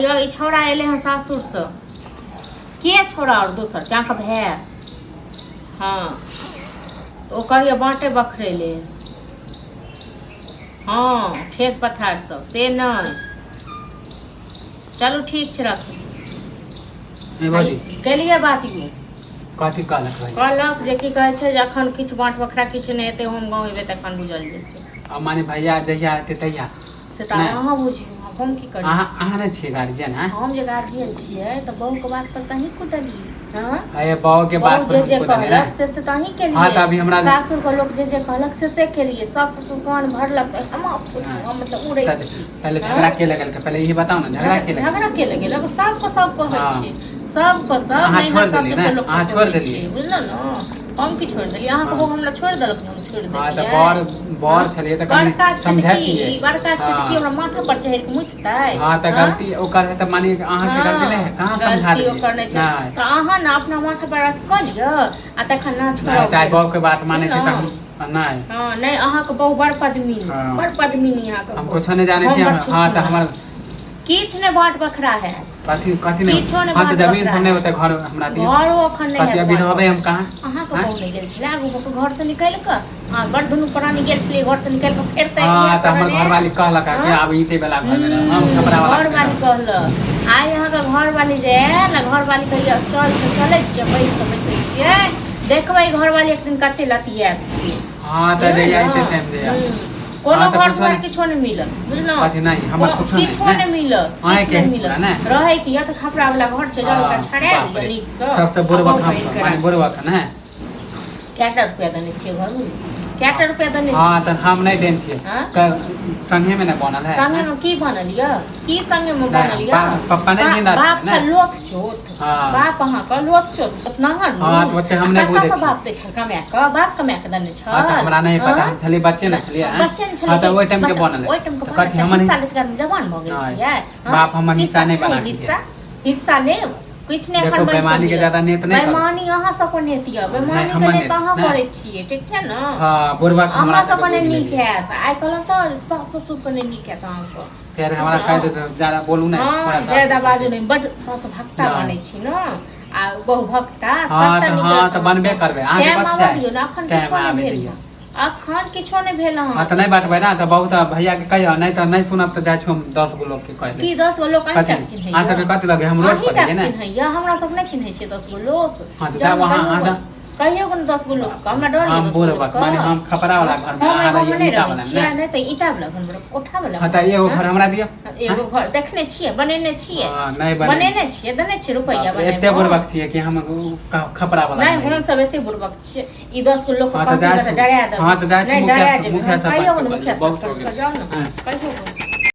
ई छौड़ा एले हैं सासुर से के छौड़ा और दोसर चाँक भाई हाँ तो कहिए बाँटे बखरे ले हाँ खेत पथार सब से नहीं चलो ठीक छै रख केलिए बात यू कथी कहलक भाई कहलक जे की कहै छै जे अखन किछु बाँट बखरा किछु नहि एतै हम गाँव एबै तखन बुझल जेतै अब माने भैया जहिया एतै तहिया से तऽ अहाँ बुझियौ हम की करी अहाँ नहि छियै गार्जियन हैं हम जे गार्जियन छियै तऽ बहू के बात पर तहीं कुटलिए हां अरे बहू के बात पर जे कहलक से तहीं के लिए हां त अभी हमरा सासुर के लोग जे कहलक से के लिए सास ससुर कान भरलक हम मतलब उड़ै छी पहले झगड़ा के लगल पहले ये बताओ ना झगड़ा के लगल अब सब को सब कहै छी सब को सब नहीं छोड़ देलिए ना अहाँ छोड़ देलिए बुझल न हम की छोड़ देलिए अहाँ को हमरा छोड़ देलक हम छोड़ देलिए हां त बर छलिए त कनी समझातिए बड़का छिटकी हमरा माथा पर चढ़ के मुततै हां त गलती ओकर है त माने अहाँ के गलती नहीं है कहां समझा दिए ओकर नहीं छै त अहाँ न अपना माथा पर रख क लियो आ तखन नाच करो नहीं ताई बहू के बात माने छै त नहीं हां नहीं अहाँ के बहु बड़ पद्मिनी अहाँ के हम कुछ नहीं जाने छी हां त हमर किछ ने बाट बखरा है कथी नहीं हां त जमीन सामने होते घर हमरा दियो घर ओखन नहीं कथी अभी रहबे हम कहां अहाँ के बहु नहीं गेल छले आगू के घर से निकल के हां बड़ दुनु प्राणी गेल छले घर से निकल के फेरते हां त हमर घर वाली कहलक कि आब इते वाला घर में हम कपड़ा वाला घर वाली कहल आइ अहाँ के घर वाली जे है ना घर वाली कहियो चले छियै बैसे छियै देखबै घर वाली एक दिन कते लतियात छी हां त जइया इते टाइम दे कोनो घर पर किछो नहीं मिलत बुझलो कथी नहीं हमर किछो नहीं मिलत आए के मिलत रहे कि या त खपरा वाला घर छै जाओ का छड़े नीक से सबसे बुरबा माने बुरबा का ना केटा रुपया देने छियै घर में केटा रुपया देने हां त हम नहीं देन छियै संगे में न बनल है संगे में की बनल य की संगे में बनल य पापा नहीं जिंदा छै बाप छ लोथ चोत बाप अहाँ का लोथ चोत नंगर हां त ओते हम नहीं बुझै छी बाप ते छ कमाय के देने छ हां त हमरा नहीं पता हम छली बच्चे न छलिए हां त ओइ टाइम के बनल है कथी हम हिस्सा लेत कर जवान भ गेल छियै बाप हमर हिस्सा नहीं बना हिस्सा ले कुछ नहीं देखो बेईमानी के ज्यादा नेत नहीं बेईमानी अहाँ सब को नेतिया बेईमानी के नेत अहाँ करे छियै ठीक छै न हां बुरबा हमरा अहाँ सब ने नीक है आइ कहल त सास ससुर को नहीं नीक है अहाँ को फिर हमरा कह दे ज्यादा बोलू नहीं थोड़ा ज्यादा बाजू नहीं बड सास भक्ता माने छी न आ बहु भक्ता हां त बनबे करबे आगे बात दियो न अखन किछो नहीं भेल अखन किछो नहीं भेल हां त नहीं बाटबै ना त बहुत भैया के कहियो नहीं त नहीं सुनब त जाय छी हम 10 गो लोग के कह दे की 10 गो लोग कहीं तक चिन्है आ सब कथि लगे हम रोड पर है ना या हमरा सब नहीं चिन्है छै 10 गो लोग हां त वहां आ कहियो को 10 गो लोग हमरा डर हम बोल बात माने हम खपरा वाला घर में आ रही है ईटा वाला ना नहीं त ईटा वाला घर में कोठा वाला हां त एगो घर हमरा दियो एगो घर देखने छियै बनेने छियै हां नहीं बनेने छियै देने छियै रुपैया बनेने एते बुरबक छियै कि हम खपरा वाला नहीं हम सब एते बुरबक छियै ई 10 गो लोग को डरा दे हां त जाय छी मुखिया सब कहियो मुखिया सब जाओ ना कहियो